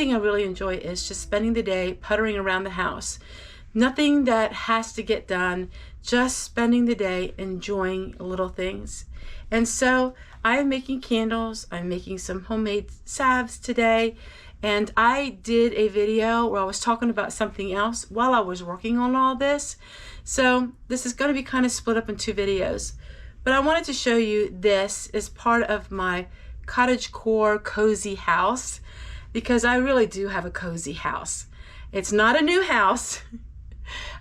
thing I really enjoy is just spending the day puttering around the house. Nothing that has to get done, just spending the day enjoying little things. And so I'm making candles, I'm making some homemade salves today, and I did a video where I was talking about something else while I was working on all this. So this is going to be kind of split up in two videos. But I wanted to show you this as part of my cottagecore cozy house, because I really do have a cozy house. It's not a new house.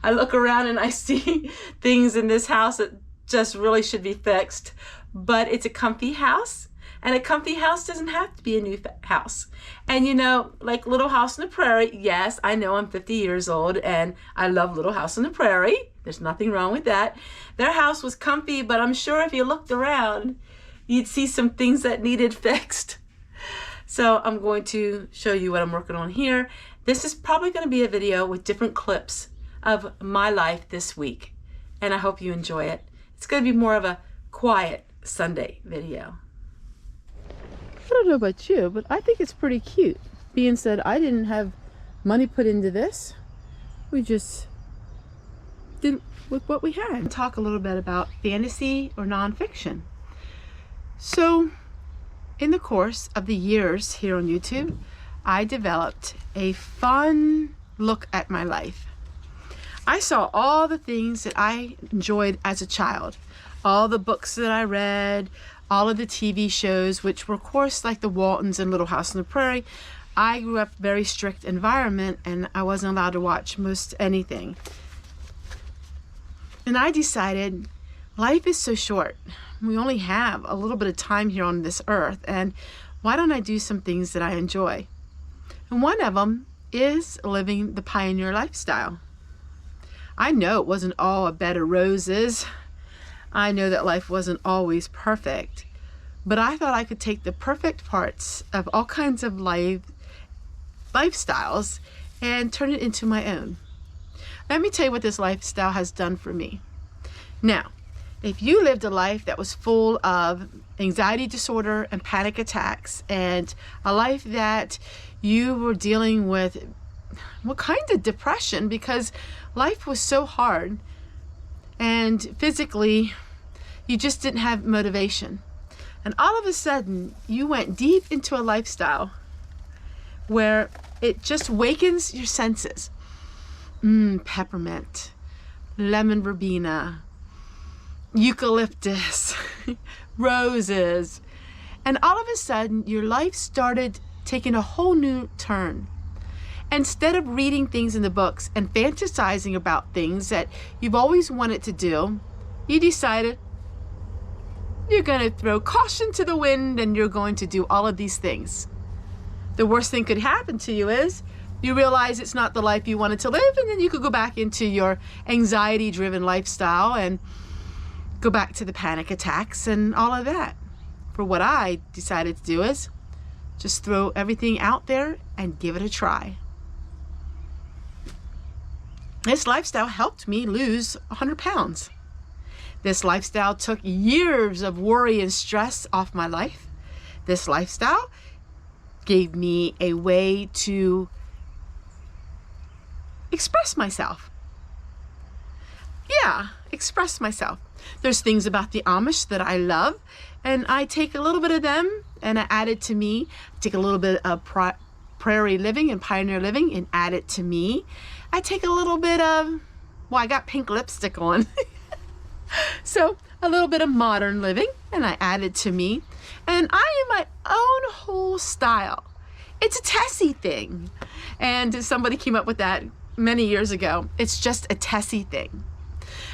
I look around and I see things in this house that just really should be fixed, but it's a comfy house, and a comfy house doesn't have to be a new house. And you know, like Little House on the Prairie, yes, I know I'm 50 years old and I love Little House on the Prairie. There's nothing wrong with that. Their house was comfy, but I'm sure if you looked around, you'd see some things that needed fixed. So I'm going to show you what I'm working on here. This is probably going to be a video with different clips of my life this week, and I hope you enjoy it. It's going to be more of a quiet Sunday video. I don't know about you, but I think it's pretty cute. Being said, I didn't have money put into this. We just did with what we had. Talk a little bit about fantasy or nonfiction. So in the course of the years here on YouTube, I developed a fun look at my life. I saw all the things that I enjoyed as a child, all the books that I read, all of the TV shows, which were of course like the Waltons and Little House on the Prairie. I grew up in a very strict environment and I wasn't allowed to watch most anything. And I decided life is so short. We only have a little bit of time here on this earth, and why don't I do some things that I enjoy? And one of them is living the pioneer lifestyle. I know it wasn't all a bed of roses. I know that life wasn't always perfect, but I thought I could take the perfect parts of all kinds of lifestyles and turn it into my own. Let me tell you what this lifestyle has done for me. Now, if you lived a life that was full of anxiety disorder and panic attacks, and a life that you were dealing with what kind of depression, because life was so hard and physically you just didn't have motivation, and all of a sudden you went deep into a lifestyle where it just wakens your senses. Peppermint, lemon verbena, eucalyptus, roses, and all of a sudden your life started taking a whole new turn. Instead of reading things in the books and fantasizing about things that you've always wanted to do, you decided you're going to throw caution to the wind and you're going to do all of these things. The worst thing could happen to you is you realize it's not the life you wanted to live, and then you could go back into your anxiety-driven lifestyle and go back to the panic attacks and all of that. For what I decided to do is just throw everything out there and give it a try. This lifestyle helped me lose 100 pounds. This lifestyle took years of worry and stress off my life. This lifestyle gave me a way to express myself. Yeah, express myself. There's things about the Amish that I love, and I take a little bit of them and I add it to me. I take a little bit of prairie living and pioneer living and add it to me. I take a little bit of, well, I got pink lipstick on. So a little bit of modern living and I add it to me. And I am my own whole style. It's a Tessie thing. And somebody came up with that many years ago. It's just a Tessie thing.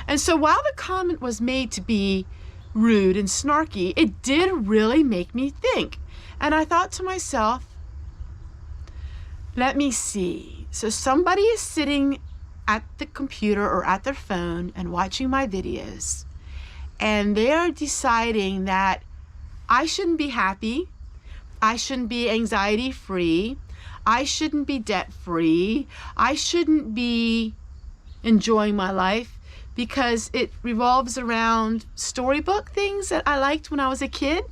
And so while the comment was made to be rude and snarky, it did really make me think. And I thought to myself, let me see. So somebody is sitting at the computer or at their phone and watching my videos, and they're deciding that I shouldn't be happy, I shouldn't be anxiety free, I shouldn't be debt free, I shouldn't be enjoying my life because it revolves around storybook things that I liked when I was a kid.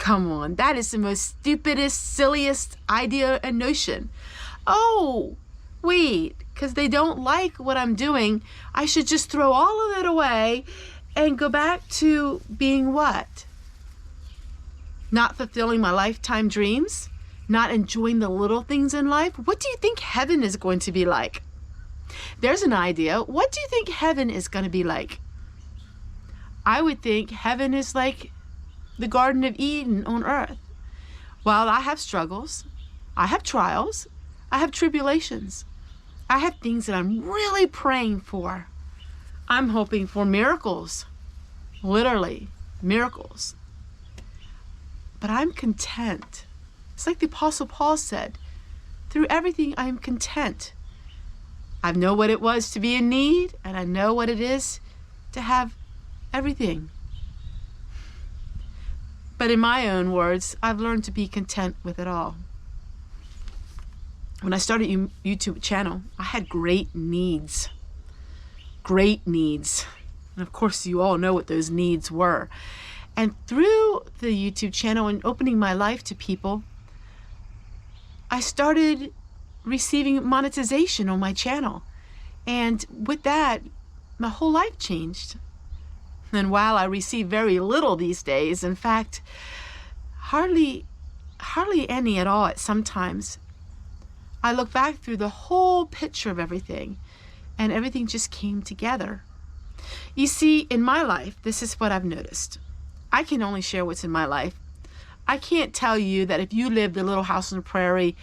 Come on, that is the most stupidest, silliest idea and notion. Oh, wait, because they don't like what I'm doing, I should just throw all of it away and go back to being what? Not fulfilling my lifetime dreams? Not enjoying the little things in life? What do you think heaven is going to be like? There's an idea. What do you think heaven is going to be like? I would think heaven is like the Garden of Eden on earth. While I have struggles, I have trials, I have tribulations, I have things that I'm really praying for. I'm hoping for miracles, literally miracles. But I'm content. It's like the Apostle Paul said, through everything I am content. I know what it was to be in need, and I know what it is to have everything. But in my own words, I've learned to be content with it all. When I started a YouTube channel, I had great needs. Great needs. And of course, you all know what those needs were. And through the YouTube channel and opening my life to people, I started receiving monetization on my channel. And with that, my whole life changed. And while I receive very little these days, in fact, hardly any at all at sometimes, I look back through the whole picture of everything, and everything just came together. You see, in my life, this is what I've noticed. I can only share what's in my life. I can't tell you that if you live the little house on the prairie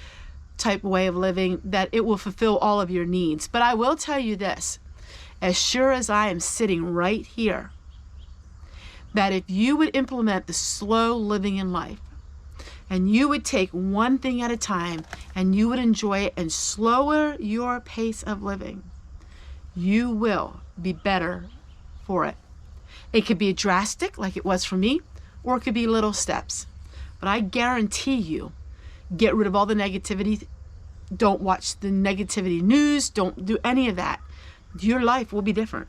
type way of living, that it will fulfill all of your needs. But I will tell you this, as sure as I am sitting right here, that if you would implement the slow living in life, and you would take one thing at a time, and you would enjoy it and slower your pace of living, you will be better for it. It could be drastic like it was for me, or it could be little steps. But I guarantee you, get rid of all the negativity. Don't watch the negativity news. Don't do any of that. Your life will be different.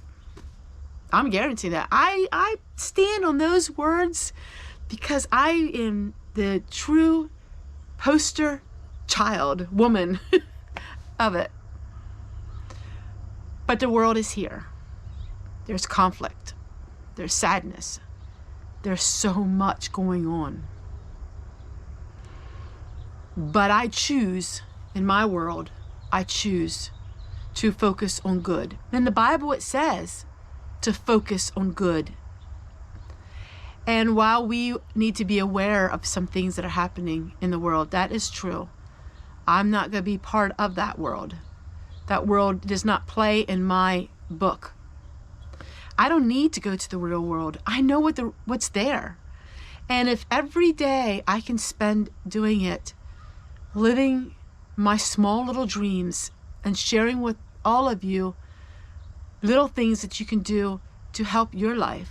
I'm guaranteeing that. I stand on those words because I am the true poster child, woman of it. But the world is here. There's conflict. There's sadness. There's so much going on. But I choose, in my world, I choose to focus on good. In the Bible it says to focus on good. And while we need to be aware of some things that are happening in the world, that is true. I'm not going to be part of that world. That world does not play in my book. I don't need to go to the real world. I know what's there. And if every day I can spend doing it, living my small little dreams and sharing with all of you little things that you can do to help your life.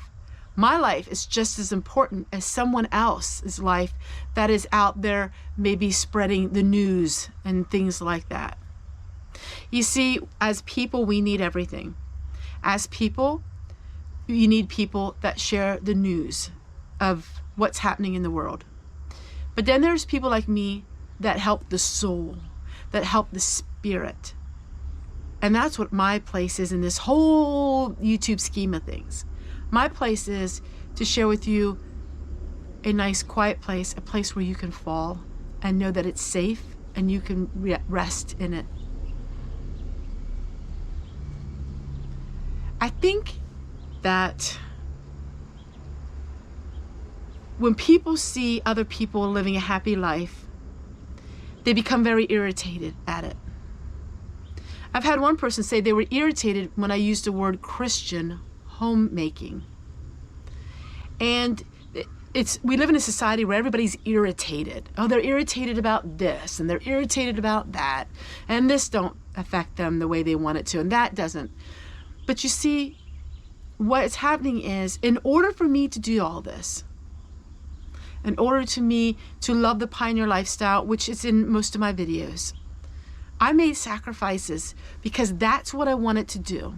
My life is just as important as someone else's life that is out there maybe spreading the news and things like that. You see, as people, we need everything. As people, you need people that share the news of what's happening in the world. But then there's people like me that help the soul, that help the spirit. And that's what my place is in this whole YouTube scheme of things. My place is to share with you a nice quiet place, a place where you can fall and know that it's safe and you can rest in it. I think that when people see other people living a happy life, they become very irritated at it. I've had one person say they were irritated when I used the word Christian homemaking. And we live in a society where everybody's irritated. Oh, they're irritated about this and they're irritated about that. And this don't affect them the way they want it to, and that doesn't. But you see, what's happening is, in order for me to do all this, in order to me to love the pioneer lifestyle, which is in most of my videos, I made sacrifices because that's what I wanted to do.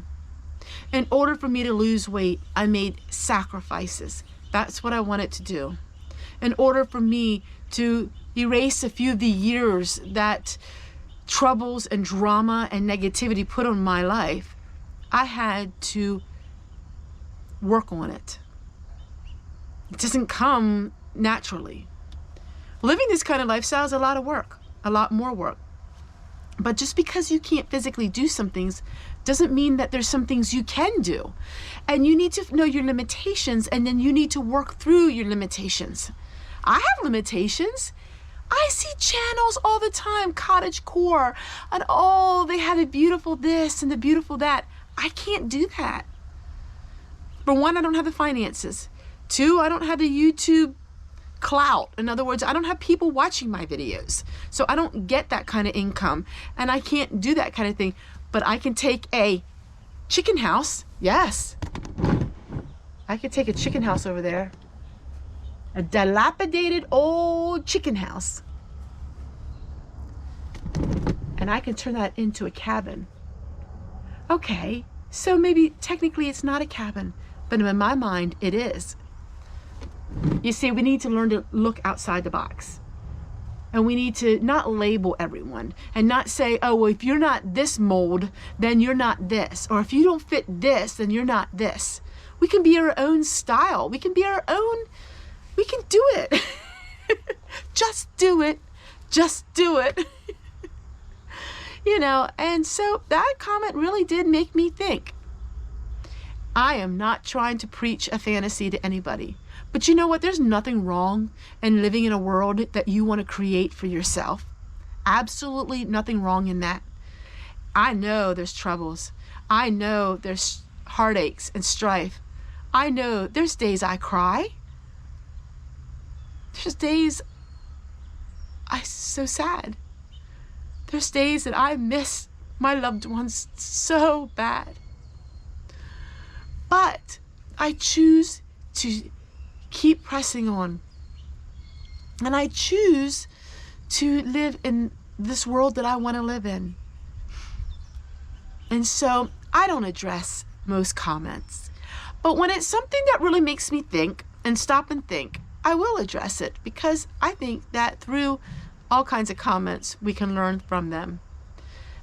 In order for me to lose weight, I made sacrifices. That's what I wanted to do. in order for me to erase a few of the years that troubles and drama and negativity put on my life, I had to work on it. It doesn't come naturally. Living this kind of lifestyle is a lot of work, a lot more work. But just because you can't physically do some things doesn't mean that there's some things you can do. And you need to know your limitations, and then you need to work through your limitations. I have limitations. I see channels all the time, cottagecore, and oh, they have the beautiful this and the beautiful that. I can't do that. For one, I don't have the finances. Two, I don't have the YouTube clout. In other words, I don't have people watching my videos. So I don't get that kind of income, and I can't do that kind of thing. But I can take a chicken house. Yes. I could take a chicken house over there. A dilapidated old chicken house. And I can turn that into a cabin. Okay, so maybe technically it's not a cabin, but in my mind it is. You see, we need to learn to look outside the box. And we need to not label everyone and not say, oh, well, if you're not this mold, then you're not this. Or if you don't fit this, then you're not this. We can be our own style. We can be our own. We can do it. Just do it. Just do it. You know, and so that comment really did make me think. I am not trying to preach a fantasy to anybody. But you know what? There's nothing wrong in living in a world that you want to create for yourself. Absolutely nothing wrong in that. I know there's troubles. I know there's heartaches and strife. I know there's days I cry. There's days I'm so sad. There's days that I miss my loved ones so bad. But I choose to keep pressing on. And I choose to live in this world that I want to live in. And so I don't address most comments. But when it's something that really makes me think and stop and think, I will address it, because I think that through all kinds of comments, we can learn from them.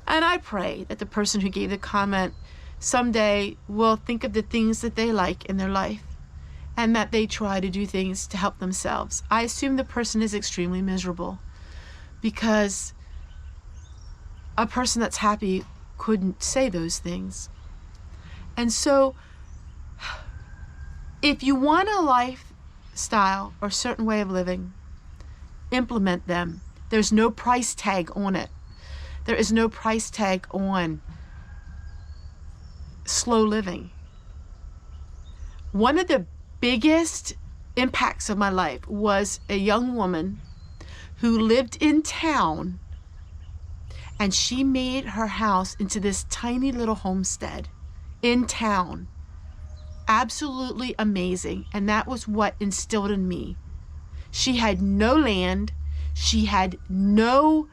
And I pray that the person who gave the comment someday will think of the things that they like in their life, and that they try to do things to help themselves. I assume the person is extremely miserable, because a person that's happy couldn't say those things. And so if you want a lifestyle or certain way of living, implement them. There's no price tag on it. There is no price tag on slow living. One of the biggest impacts of my life was a young woman who lived in town, and she made her house into this tiny little homestead in town. Absolutely amazing. And that was what instilled in me. She had no land. She had no,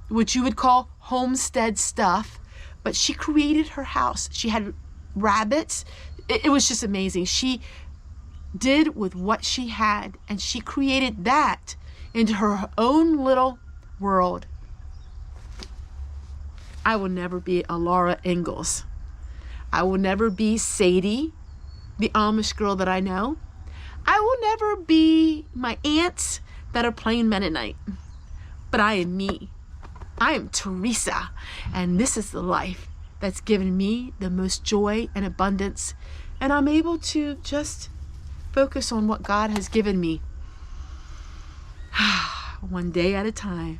what you would call homestead stuff, but she created her house. She had rabbits. It was just amazing. She did with what she had, and she created that into her own little world. I will never be a Laura Ingalls. I will never be Sadie, the Amish girl that I know. I will never be my aunts that are playing Mennonite. But I am me. I am Teresa, and this is the life that's given me the most joy and abundance, and I'm able to just focus on what God has given me one day at a time.